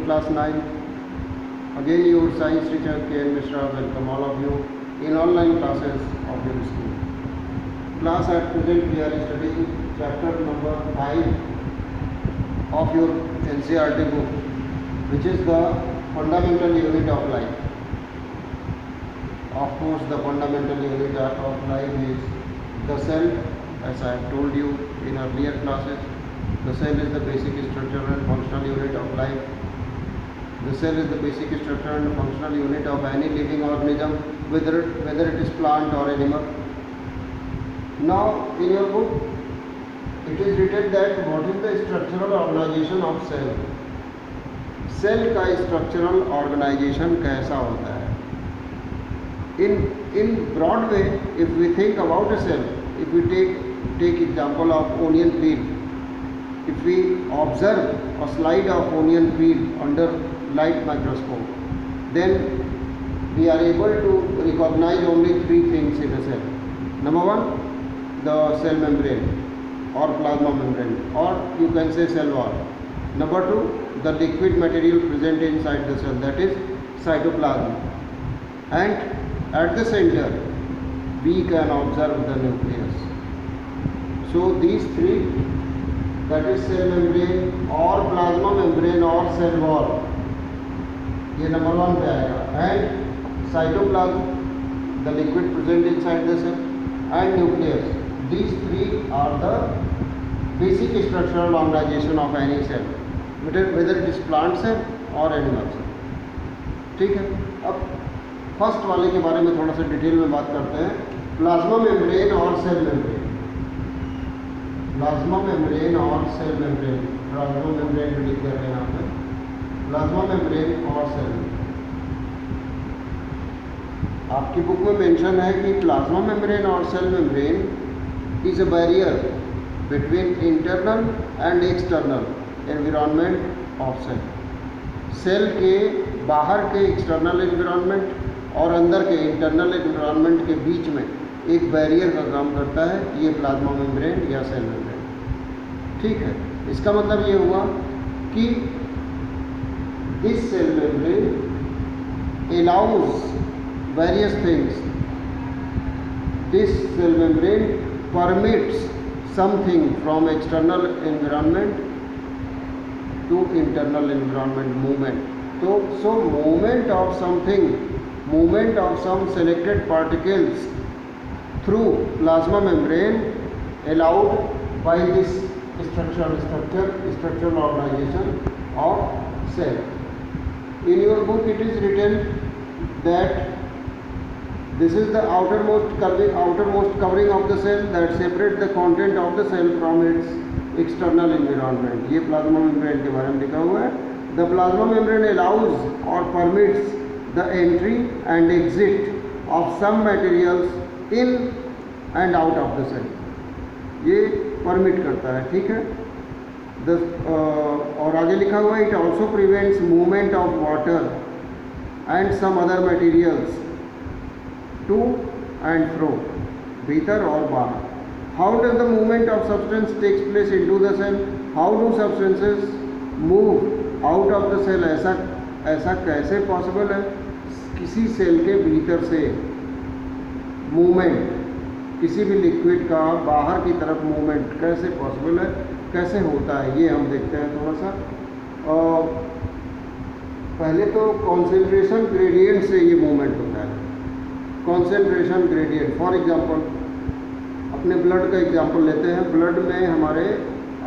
class 9. Again your science teacher K.N. Mishra welcome all of you in online classes of your school. Class at present we are studying chapter number 5 of your NCERT book, which is the fundamental unit of life. Of course, the fundamental unit of life is the cell, as I have told you in earlier classes. The cell is the basic structural and functional unit of life. The cell is the basic structural and functional unit of any living organism, whether it is plant or animal. Now, in your book, it is written that what is the structural organization of cell? Cell का structural organization कैसा होता है? In broad way, if we think about a cell, if we take example of onion peel, if we observe a slide of onion peel under light microscope, then we are able to recognize only three things in a cell. Number one, the cell membrane or plasma membrane, or you can say cell wall. Number two, the liquid material present inside the cell, that is cytoplasm. And at the center, we can observe the nucleus. So these three, that is cell membrane or plasma membrane or cell wall, ये number 1 पे आएगा. And cytoplasm, the liquid present inside the cell, and nucleus. These three are the basic structural organization of any cell, whether it is plant cell or animal cell. ठीक है. अब first वाले के बारे में थोड़ा सा डिटेल में बात करते हैं. प्लाज्मा मेम्ब्रेन और सेल मेम्ब्रेन. प्लाज्मा मेम्ब्रेन और सेल मेम्ब्रेन. प्लाज्मा मेम्ब्रेन लिख कर रहे हैं यहाँ पे. प्लाज्मा मेम्ब्रेन और सेल मेम्ब्रेन. आपकी बुक में मेंशन है कि प्लाज्मा मेम्ब्रेन और cell membrane is a barrier between internal and external environment of cell. Cell के बाहर के एक्सटर्नल एनवायरनमेंट और अंदर के इंटरनल एनवायरनमेंट के बीच में एक बैरियर का काम करता है ये प्लाज्मा मेम्ब्रेन या सेल मेम्ब्रेन. ठीक है. इसका मतलब ये हुआ कि this cell membrane allows various things. This cell membrane permits something from external environment to internal environment movement. So movement of something, movement of some selected particles through plasma membrane allowed by this structural organization of cell. In your book it is written that this is the outermost covering of the cell that separates the content of the cell from its external environment. ये plasma membrane के बारे में लिखा हुआ है. The plasma membrane allows or permits the entry and exit of some materials in and out of the cell. ये permit करता है. ठीक है. और आगे लिखा हुआ है it also prevents movement of water and some other materials to and fro, भीतर और बाहर. How does the movement of substance takes place into the cell? How do substances move out of the cell? ऐसा कैसे possible है? किसी cell के भीतर से मूवमेंट, किसी भी लिक्विड का बाहर की तरफ मूवमेंट कैसे पॉसिबल है, कैसे होता है, ये हम देखते हैं थोड़ा सा. पहले तो कॉन्सेंट्रेशन ग्रेडियंट से ये मूवमेंट होता है. कॉन्सेंट्रेशन ग्रेडियंट, फॉर एग्जांपल अपने ब्लड का एग्जांपल लेते हैं. ब्लड में हमारे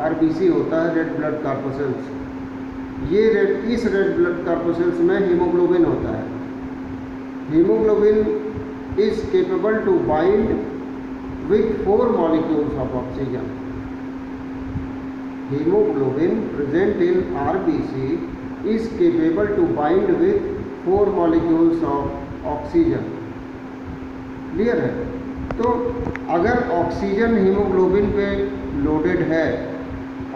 आरबीसी होता है, रेड ब्लड कॉर्पसेल्स. इस रेड ब्लड कॉर्पसेल्स में हीमोग्लोबिन होता है. Haemoglobin is capable to bind with 4 molecules of oxygen. Haemoglobin present in RBC is capable to bind with 4 molecules of oxygen. Clear है. तो अगर ऑक्सीजन हीमोग्लोबिन पे loaded है,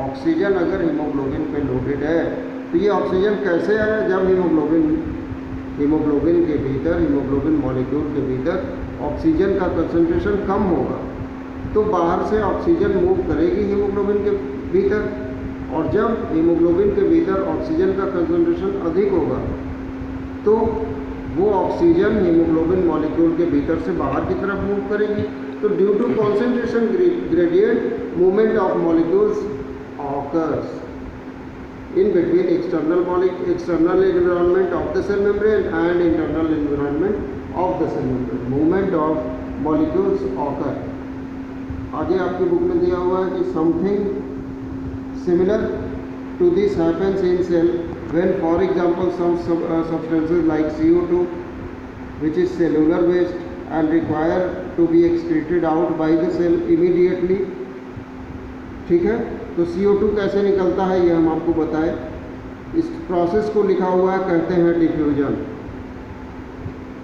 oxygen अगर हीमोग्लोबिन पे लोडेड है, तो ये ऑक्सीजन कैसे आया? जब हीमोग्लोबिन के भीतर, हीमोग्लोबिन मॉलिक्यूल के भीतर ऑक्सीजन का कंसंट्रेशन कम होगा, तो बाहर से ऑक्सीजन मूव करेगी हीमोग्लोबिन के भीतर और जब हीमोग्लोबिन के भीतर ऑक्सीजन का कंसंट्रेशन अधिक होगा तो वो ऑक्सीजन हीमोग्लोबिन मॉलिक्यूल के भीतर से बाहर की तरफ मूव करेगी। तो due to concentration gradient movement of molecules occurs in between external environment of the cell membrane and internal environment of the cell membrane. Movement of molecules occur. आगे आपकी बुक में दिया हुआ है कि something similar to this happens in cell when, for example, some substances like CO2, which is cellular waste and require to be excreted out by the cell immediately. ठीक है, तो CO2 कैसे निकलता है ये हम आपको बताएं। इस प्रोसेस को लिखा हुआ है, कहते हैं डिफ्यूजन।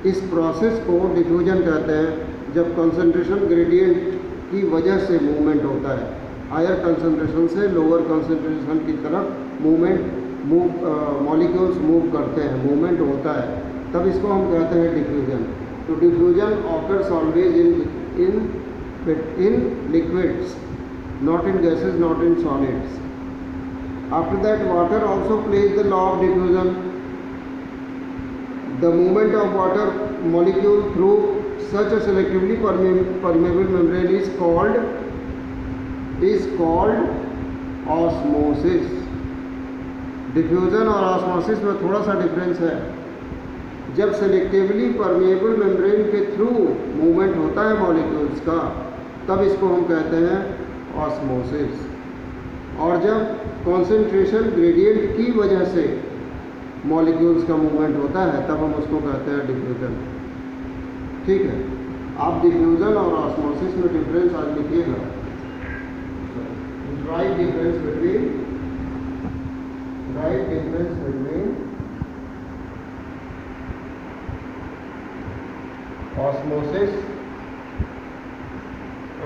इस प्रोसेस को डिफ्यूजन कहते हैं जब कंसंट्रेशन ग्रेडियंट की वजह से मूवमेंट होता है, हायर कंसंट्रेशन से लोअर कंसंट्रेशन की तरफ मॉलिक्यूल्स मूव करते हैं, मूवमेंट होता है, तब इसको हम कहते हैं डिफ्यूजन। तो diffusion occurs always in liquids, not in gases, not in solids. After that, water also plays the law of diffusion. The movement of water molecule through such a selectively permeable membrane is called osmosis. Diffusion और osmosis में थोड़ा सा difference है। जब selectively permeable membrane के through movement होता है molecules का, तब इसको हम कहते हैं ऑस्मोसिस। और जब कॉन्सेंट्रेशन ग्रेडियंट की वजह से मॉलिक्यूल्स का मूवमेंट होता है, तब हम उसको कहते हैं डिफ्यूजन। ठीक है, आप डिफ्यूजन और ऑस्मोसिस में डिफरेंस आज लिखिएगा। Right difference between osmosis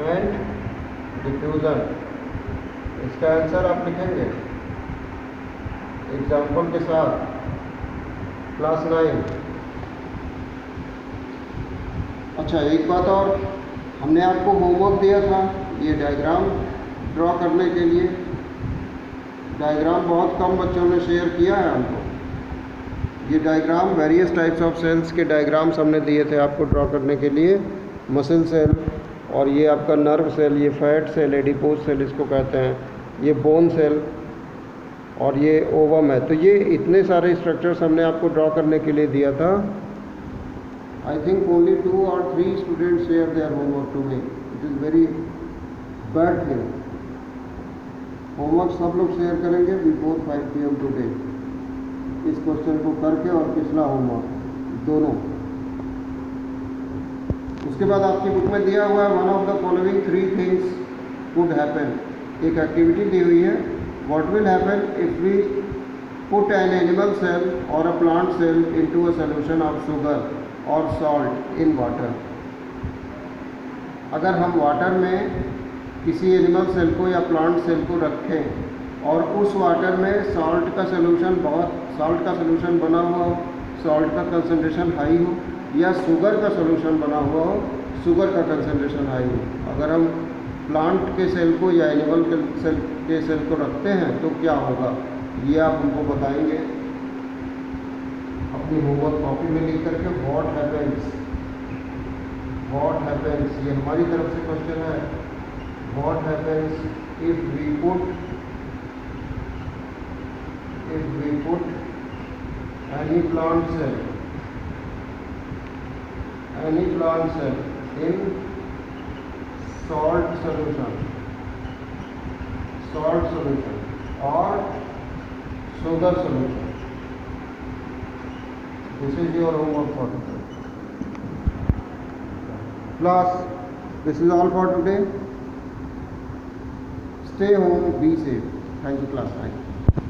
and diffusion. इसका आंसर आप लिखेंगे एग्जाम्पल के साथ, क्लास 9। अच्छा, एक बात और, हमने आपको होमवर्क दिया था ये डायग्राम ड्रॉ करने के लिए। डायग्राम बहुत कम बच्चों ने शेयर किया है हमको। ये diagram various types of cells के डायग्राम्स हमने दिए थे आपको ड्रॉ करने के लिए। मसल सेल, और ये आपका नर्व सेल, ये फैट सेल, एडिपोज सेल इसको कहते हैं, ये बोन सेल, और ये ओवम है। तो ये इतने सारे स्ट्रक्चर्स हमने आपको ड्रॉ करने के लिए दिया था। I think only 2 or 3 students share their homework to me. It is very bad thing. Homework सब लोग शेयर करेंगे बिफोर 5 PM टुडे, इस क्वेश्चन को करके और पिछला होमवर्क दोनों। उसके बाद आपकी बुक में दिया हुआ है one of the following 3 things would happen. एक एक्टिविटी दी हुई है, what will happen if we put an animal cell or a plant cell into a solution of sugar or salt in water. अगर हम वाटर में किसी animal cell को या प्लांट सेल को रखें और उस वाटर में सॉल्ट का सोल्यूशन बना हुआ हो, सॉल्ट का कंसंट्रेशन हाई हो, या शुगर का सोल्यूशन बना हुआ हो, शुगर का कंसंट्रेशन हाई हो। अगर हम प्लांट के सेल को या एनिमल के सेल को रखते हैं तो क्या होगा, ये आप हमको बताएंगे अपनी होमवर्क कॉपी में लिख करके। व्हाट हैपेंस, ये हमारी तरफ से क्वेश्चन है। What happens if we put any plant cell in salt solution or sugar solution. This is your homework for today. Class, this is all for today. Stay home, be safe. Thank you, class 9.